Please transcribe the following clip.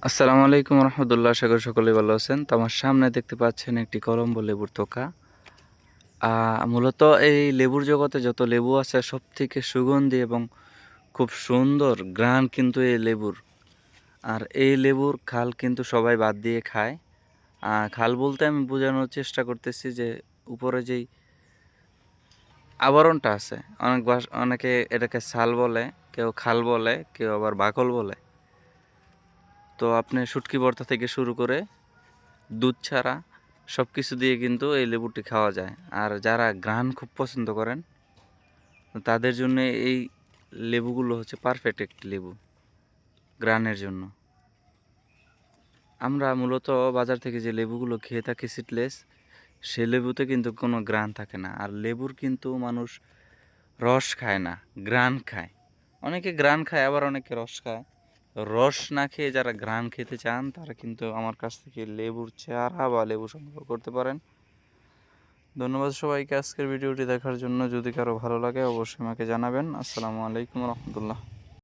আসসালামু আলাইকুম রহমতুল্লাহ। আশা করি সকলেই ভালো আছেন। তো আমার সামনে দেখতে পাচ্ছেন একটি কলম্বো লেবুর থোকা। মূলত এই লেবুর জগতে যত লেবু আছে সব থেকে সুগন্ধি এবং খুব সুন্দর ঘ্রাণ কিন্তু এই লেবুর। আর এই লেবুর খাল কিন্তু সবাই বাদ দিয়ে খায়। খাল বলতে আমি বোঝানোর চেষ্টা করতেছি যে উপরে যেই আবরণটা আছে, অনেকে এটাকে ছাল বলে, কেউ খাল বলে, কেউ আবার বাকল বলে। তো আপনি শুটকি ভর্তা থেকে শুরু করে দুধ ছাড়া সব কিছু দিয়ে কিন্তু এই লেবুটি খাওয়া যায়। আর যারা ঘ্রাণ খুব পছন্দ করেন তাদের জন্য এই লেবুগুলো হচ্ছে পারফেক্ট একটি লেবু ঘ্রাণের জন্য। আমরা মূলত বাজার থেকে যে লেবুগুলো খেয়ে থাকি সিডলেস, সে লেবুতে কিন্তু কোনো ঘ্রাণ থাকে না। আর লেবুর কিন্তু মানুষ রস খায় না, ঘ্রাণ খায়। অনেকে ঘ্রাণ খায়, আবার অনেকে রস খায়। রস না খেয়ে যারা ঘ্রাণ খেতে চান তারা কিন্তু আমার কাছ থেকে লেবুর চারা বা লেবু সংগ্রহ করতে পারেন। ধন্যবাদ সবাইকে আজকের ভিডিওটি দেখার জন্য। যদি কারো ভালো লাগে অবশ্যই আমাকে জানাবেন। আসসালামু আলাইকুম রহমতুল্লাহ।